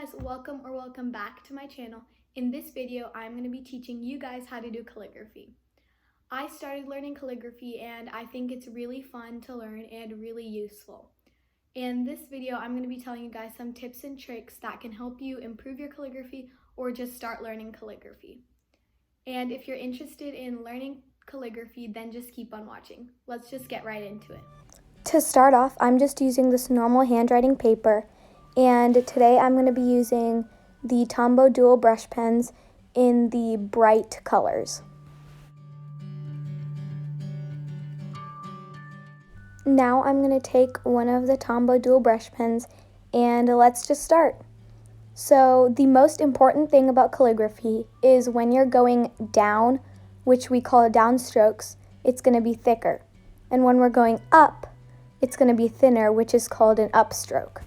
guys, welcome back to my channel. In this video, I'm going to be teaching you guys how to do calligraphy. I started learning calligraphy and I think it's really fun to learn and really useful. In this video, I'm going to be telling you guys some tips and tricks that can help you improve your calligraphy or just start learning calligraphy. And if you're interested in learning calligraphy, then just keep on watching. Let's just get right into it. To start off, I'm just using this normal handwriting paper, and today I'm going to be using the Tombow dual brush pens in the bright colors. Now I'm going to take one of the Tombow dual brush pens and let's just start. So the most important thing about calligraphy is when you're going down, which we call downstrokes, it's going to be thicker. And when we're going up, it's going to be thinner, which is called an upstroke.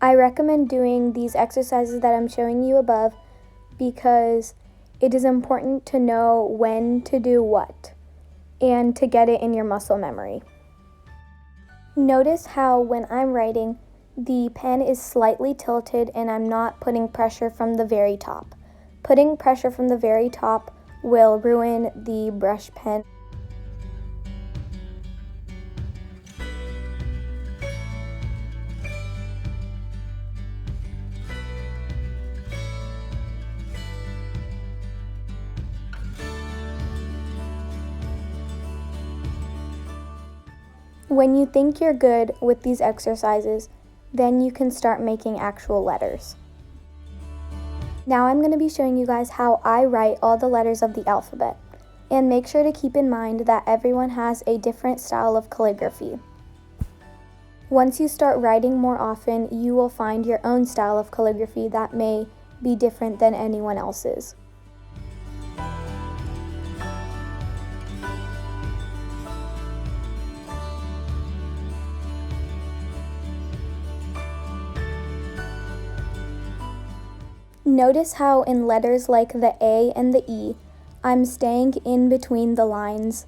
I recommend doing these exercises that I'm showing you above because it is important to know when to do what and to get it in your muscle memory. Notice how when I'm writing, the pen is slightly tilted and I'm not putting pressure from the very top. Putting pressure from the very top will ruin the brush pen. When you think you're good with these exercises, then you can start making actual letters. Now I'm going to be showing you guys how I write all the letters of the alphabet. And make sure to keep in mind that everyone has a different style of calligraphy. Once you start writing more often, you will find your own style of calligraphy that may be different than anyone else's. Notice how in letters like the A and the E, I'm staying in between the lines,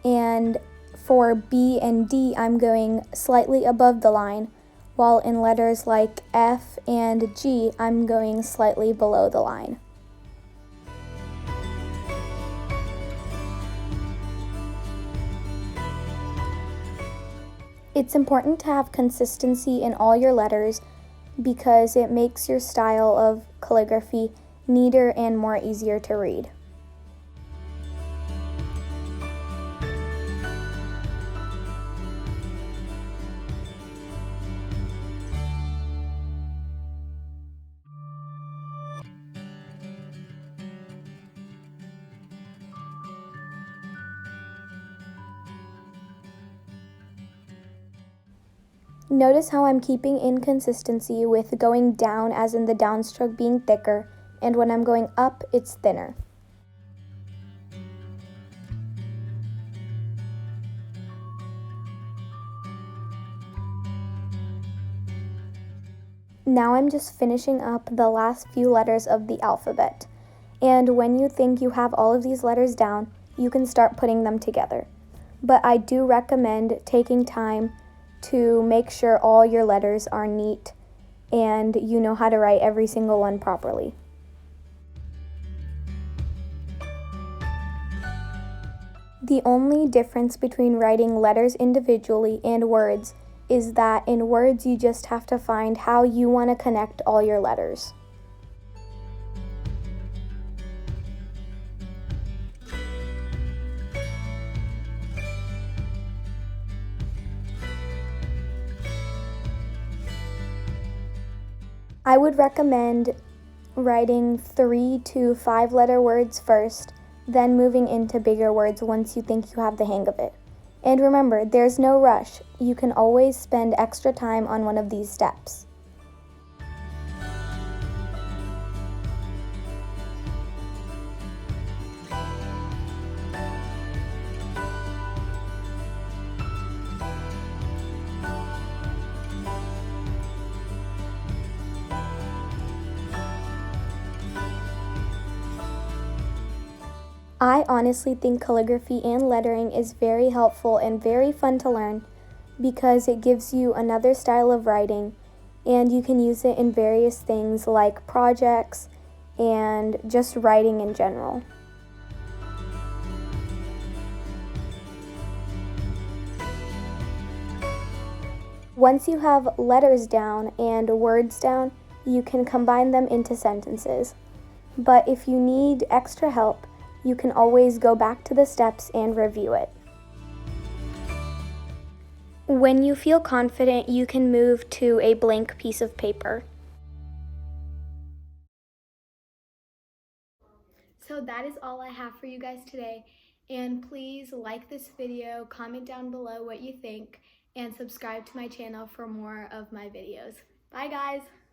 and for B and D, I'm going slightly above the line, while in letters like F and G, I'm going slightly below the line. It's important to have consistency in all your letters because it makes your style of calligraphy neater and more easier to read. Notice how I'm keeping inconsistency with going down as in the downstroke being thicker, and when I'm going up, it's thinner. Now I'm just finishing up the last few letters of the alphabet. And when you think you have all of these letters down, you can start putting them together. But I do recommend taking time to make sure all your letters are neat and you know how to write every single one properly. The only difference between writing letters individually and words is that in words you just have to find how you want to connect all your letters. I would recommend writing 3 to 5 letter words first, then moving into bigger words once you think you have the hang of it. And remember, there's no rush. You can always spend extra time on one of these steps. I honestly think calligraphy and lettering is very helpful and very fun to learn, because it gives you another style of writing, and you can use it in various things like projects and just writing in general. Once you have letters down and words down, you can combine them into sentences. But if you need extra help, you can always go back to the steps and review it. When you feel confident, you can move to a blank piece of paper. So that is all I have for you guys today. And please like this video, comment down below what you think, and subscribe to my channel for more of my videos. Bye guys!